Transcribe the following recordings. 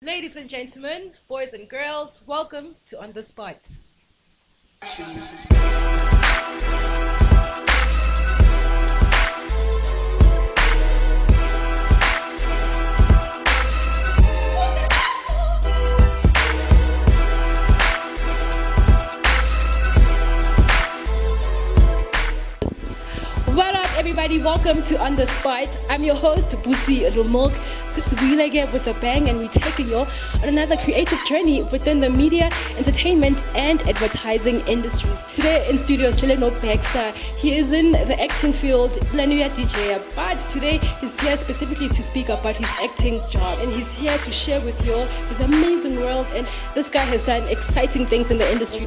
Ladies and gentlemen, boys and girls, welcome to On the Spot. What up, everybody? Welcome to On the Spot. I'm your host, Busi Rumok. This is Wheeler here with a bang, and we're taking you on another creative journey within the media, entertainment, and advertising industries. Today in studio is Leno Bexter. He is in the acting field, Lanuya DJ, but today he's here specifically to speak about his acting job, and he's here to share with you his amazing world. And this guy has done exciting things in the industry.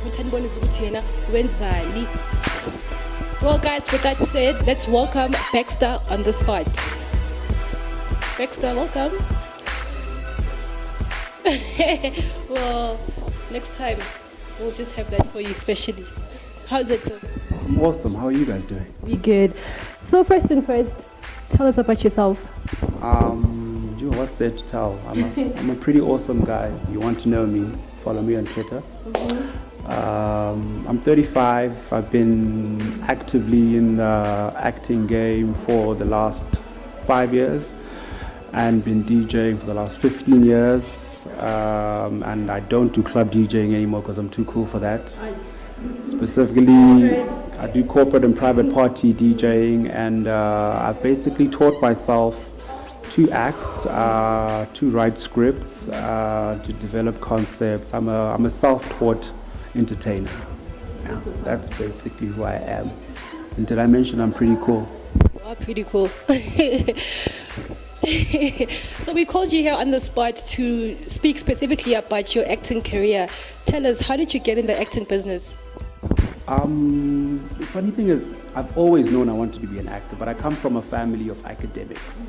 Well, guys, with that said, let's welcome Bexter on the spot. Bexter, welcome. Well, next time we'll just have that for you specially. How's it though? I'm awesome. How are you guys doing? Be good. So first thing first, tell us about yourself. What's there to tell? I'm a pretty awesome guy. You want to know me? Follow me on Twitter. I'm 35. I've been actively in the acting game for the last 5 years and been DJing for the last 15 years. And I don't do club DJing anymore because I'm too cool for that. Specifically, I do corporate and private party DJing, and I've basically taught myself to act, to write scripts, to develop concepts. I'm a self-taught entertainer. Yeah, that's basically who I am. And did I mention I'm pretty cool? You are pretty cool. So we called you here on the spot to speak specifically about your acting career. Tell us, how did you get in the acting business? The funny thing is, I've always known I wanted to be an actor, but I come from a family of academics.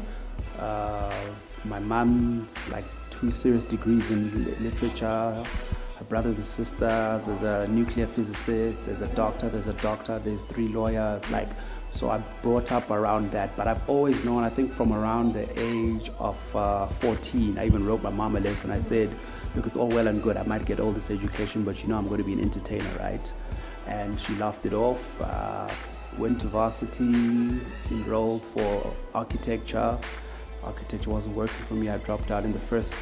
My mom's like 2 serious degrees in literature. Her brothers and sisters, there's a nuclear physicist, there's a doctor, there's 3 lawyers. So I brought up around that, but I've always known, I think from around the age of 14, I even wrote my mom a letter when I said, look, it's all well and good, I might get all this education, but I'm going to be an entertainer, right? And she laughed it off. Went to varsity, enrolled for architecture. Architecture wasn't working for me. I dropped out in the first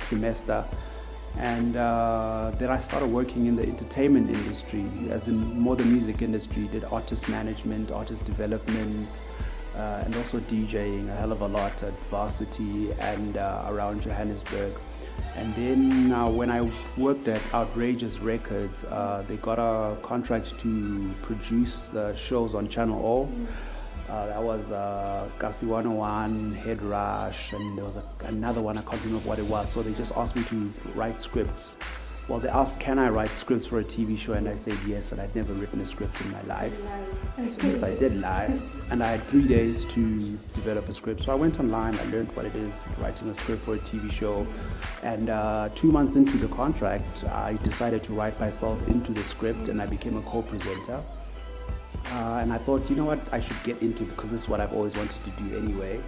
semester. And then I started working in the entertainment industry, as in more the music industry. Did artist management, artist development, and also DJing a hell of a lot at varsity and around Johannesburg. And then when I worked at Outrageous Records, they got a contract to produce the shows on Channel O. That was Kasi 101, Head Rush, and there was another one, I can't remember what it was. So they just asked me to write scripts. Well, they asked, can I write scripts for a TV show? And I said yes, and I'd never written a script in my life. Yes, I did lie. And I had 3 days to develop a script. So I went online, I learned what it is, writing a script for a TV show. And 2 months into the contract, I decided to write myself into the script, and I became a co-presenter. And I thought, you know what, I should get into it because this is what I've always wanted to do anyway.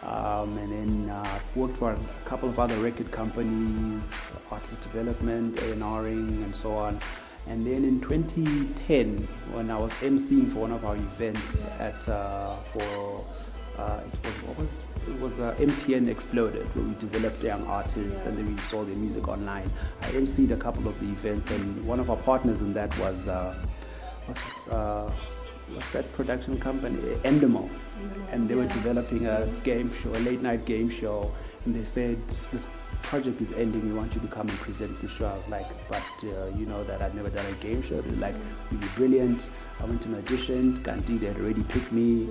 And then worked for a couple of other record companies, artist development, A&Ring, and so on. And then in 2010, when I was emceeing for one of our events at MTN Exploded, where we developed young artists and then we saw their music online. I emceed a couple of the events, and one of our partners in that was what's that production company? Endemo. And they were developing a game show, a late night game show, and they said, this project is ending, we want you to come and present the show. I was like, but you know that I've never done a game show. They're like, you'll be brilliant. I went to an audition, Gandhi, they had already picked me,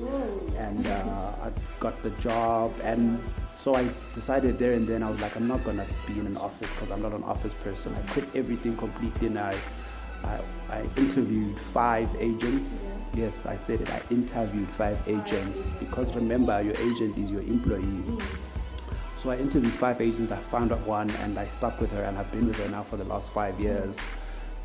and I got the job. And so I decided there and then, I was like, I'm not gonna be in an office because I'm not an office person. I quit everything completely, and I interviewed 5 agents. Yes, I said it. I interviewed 5 agents because remember, your agent is your employee. So I interviewed 5 agents. I found out one, and I stuck with her, and I've been with her now for the last 5 years.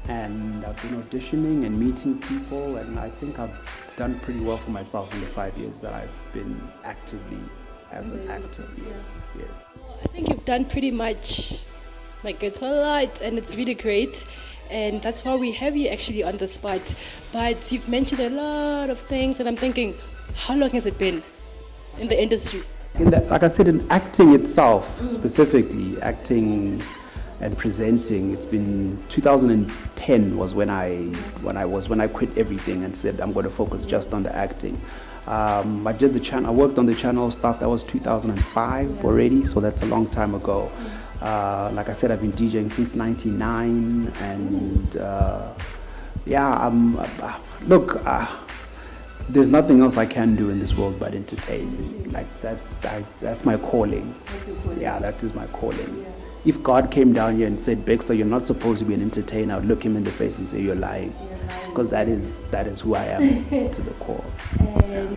And I've been auditioning and meeting people, and I think I've done pretty well for myself in the 5 years that I've been actively as an actor. Yes, yes. I think you've done pretty much, like it's a lot and it's really great. And that's why we have you actually on the spot. But you've mentioned a lot of things and I'm thinking, how long has it been in the industry? Like I said, in acting itself, specifically, acting and presenting, it's been 2010 was when I quit everything and said I'm going to focus just on the acting. I did the channel. I worked on the channel stuff. That was 2005 already, so that's a long time ago. Like I said, I've been DJing since '99, and look. There's nothing else I can do in this world but entertain. Like that's my calling. Yeah, that is my calling. If God came down here and said, Bexter, you're not supposed to be an entertainer, I'd look him in the face and say, you're lying. Because that is who I am to the core. And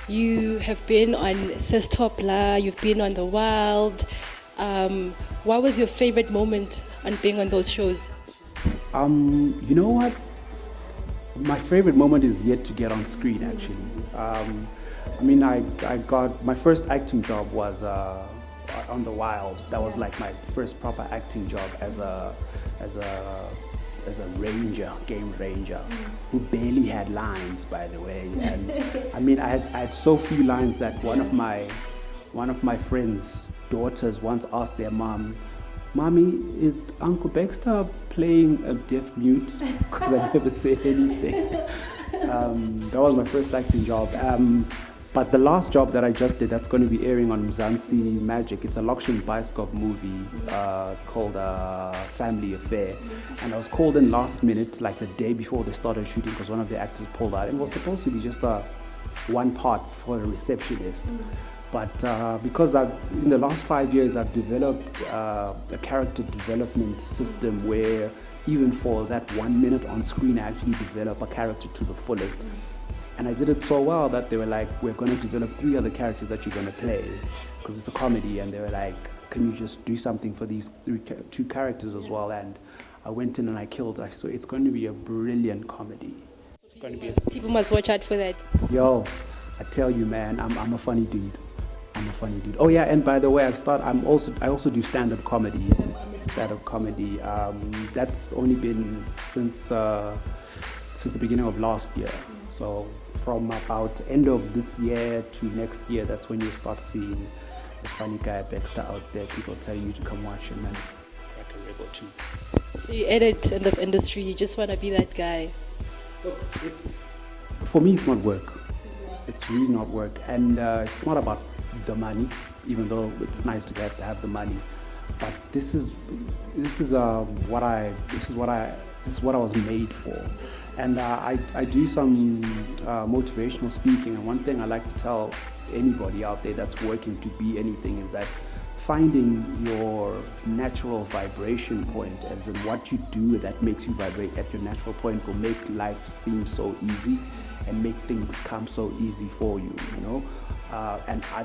you have been on Sestopla, you've been on The Wild. What was your favorite moment on being on those shows? You know what? My favorite moment is yet to get on screen, actually. I got my first acting job was on The Wild. That was like my first proper acting job as a ranger, game ranger, who barely had lines, by the way. And I had so few lines that one of my friends' daughters once asked their mom, "Mommy, is Uncle Bexter playing a deaf mute?" Because I never said anything. That was my first acting job. But the last job that I just did, that's going to be airing on Mzansi Magic. It's a Lokshin Bioscope movie. It's called Family Affair. And I was called in last minute, like the day before they started shooting, because one of the actors pulled out. It was supposed to be just one part for a receptionist. But because in the last 5 years, I've developed a character development system where even for that 1 minute on screen, I actually develop a character to the fullest. And I did it so well that they were like, we're going to develop 3 other characters that you're going to play, because it's a comedy. And they were like, can you just do something for these 2 characters as well? And I went in and I killed it. So it's going to be a brilliant comedy. It's going to be People must watch out for that. Yo, I tell you, man, I'm a funny dude. I'm a funny dude. Oh yeah, and by the way, I also do stand-up comedy. Stand-up comedy. That's only been since the beginning of last year. So from about end of this year to next year, that's when you start seeing the funny guy Bexter out there. People tell you to come watch him and like a rebel too. So you edit in this industry, you just want to be that guy. Look, for me, it's not work. It's really not work, and it's not about the money, even though it's nice to have the money. But this is what I was made for. And I do some motivational speaking, and one thing I like to tell anybody out there that's working to be anything is that finding your natural vibration point, as in what you do that makes you vibrate at your natural point, will make life seem so easy and make things come so easy for you, you know.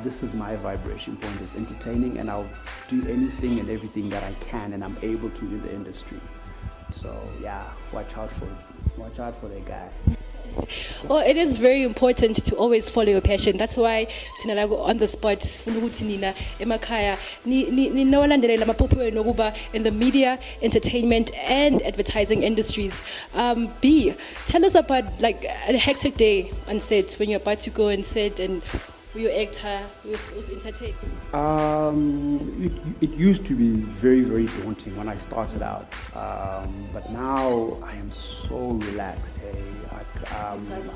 This is my vibration point, is entertaining, and I'll do anything and everything that I can and I'm able to in the industry. So yeah, watch out for that guy. Well, it is very important to always follow your passion. That's why tonight I go on the spot funa ukuthi nina emakhaya ninawalandelela amaphupho enu ukuba in the media, entertainment and advertising industries. B, tell us about like a hectic day on set when you're about to go on set and your actor was entertained. It used to be very, very daunting when I started out, but now I am so relaxed. Hey,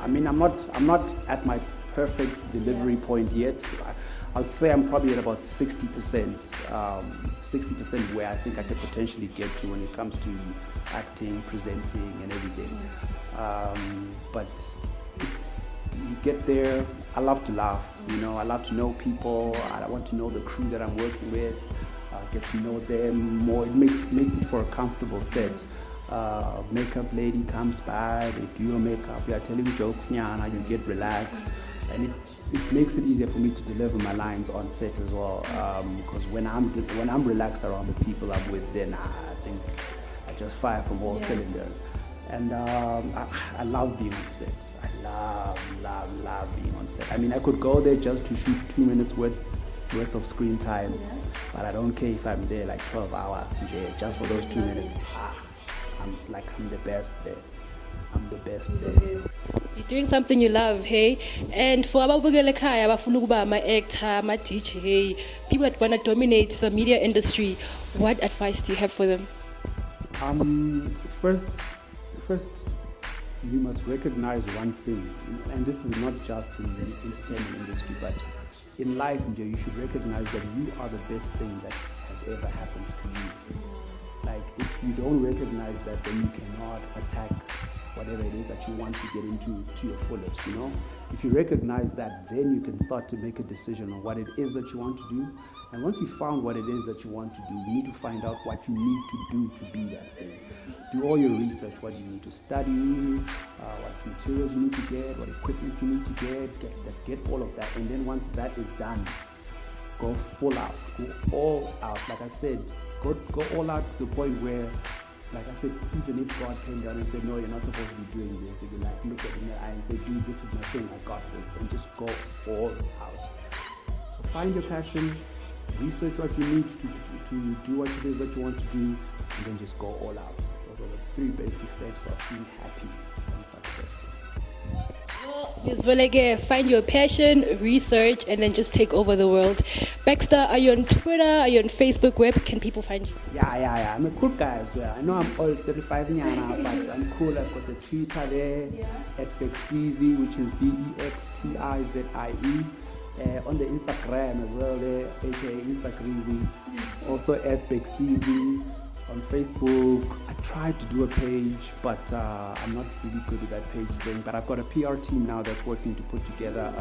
I'm not at my perfect delivery point yet. I would say I'm probably at about 60%, 60% where I think I could potentially get to when it comes to acting, presenting, and everything. But you get there. I love to laugh, you know. I love to know people. I want to know the crew that I'm working with. Get to know them more. It makes it for a comfortable set. Makeup lady comes by, they do your makeup. They are telling jokes, and I just get relaxed, and it makes it easier for me to deliver my lines on set as well. Because when I'm relaxed around the people I'm with, then I think I just fire from all cylinders. And I love being on set. I love being on set. I mean, I could go there just to shoot 2 minutes worth of screen time, but I don't care if I'm there like 12 hours just for those 2 minutes. I'm the best there. I'm the best there. You're doing something you love, hey? And for ababukela ekhaya abafuna ukuba ama-actor, ama-DJ, hey, people that want to dominate the media industry, what advice do you have for them? First, you must recognize one thing, and this is not just in the entertainment industry, but in life, you should recognize that you are the best thing that has ever happened to you. Like, if you don't recognize that, then you cannot attack whatever it is that you want to get into to your fullest, you know? If you recognize that, then you can start to make a decision on what it is that you want to do. And once you found what it is that you want to do, you need to find out what you need to do to be that thing. Do all your research, what you need to study, what materials you need to get, what equipment you need to get all of that. And then once that is done, go full out, go all out. Like I said, go all out to the point where, like I said, even if God came down and said, no, you're not supposed to be doing this, they'd be like, look at me in the eye and say, dude, this is my thing, I got this, and just go all out. So find your passion, research what you need to do what it is that you want to do, and then just go all out. Those are the 3 basic steps of being happy and successful. Ms. Welege, find your passion, research, and then just take over the world. Bexter, are you on Twitter? Are you on Facebook? Where can people find you? Yeah. I'm a cool guy as well. I know I'm old, 35 now, but I'm cool. I've got the Twitter there at Bextizie, which is BEXTIZIE. On the Instagram as well there, aka Instagreezy. Also at Bextizie. On Facebook, I tried to do a page, but I'm not really good with that page thing. But I've got a PR team now that's working to put together.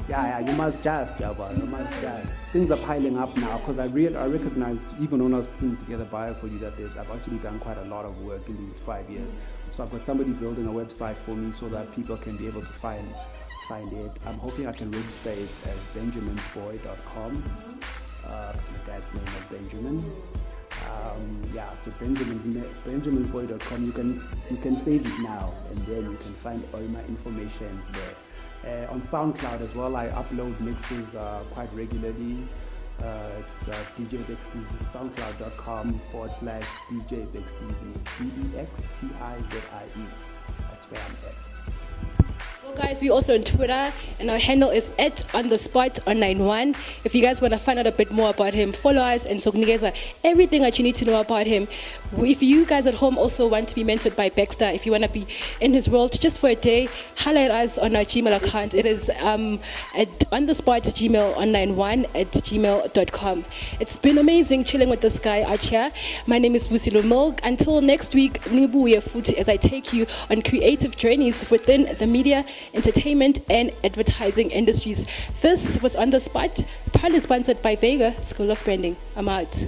You must just, Java. You must just. Things are piling up now because I recognize, even when I was putting together Bio for you, that I've actually done quite a lot of work in these 5 years. So I've got somebody building a website for me so that people can be able to find it. I'm hoping I can register it as benjaminsboy.com. My dad's name is Benjamin. So benjaminsboy.com. You can save it now, and then you can find all my information there. On SoundCloud as well, I upload mixes quite regularly. It's DJ Bextizie, soundcloud.com/DJ Bextizie, BEXTIZIE. That's where I'm at. Well, guys, we're also on Twitter, and our handle is @onthespot191. If you guys want to find out a bit more about him, follow us and Sognikeza, everything that you need to know about him. If you guys at home also want to be mentored by Bexter, if you want to be in his world just for a day, highlight us on our Gmail account. It is at onthespotgmail191@gmail.com. It's been amazing chilling with this guy out here. My name is Busilo Milk. Until next week, Nibuye Futi, as I take you on creative journeys within the media, entertainment, and advertising industries. This was On The Spot, proudly sponsored by Vega School of Branding. I'm out.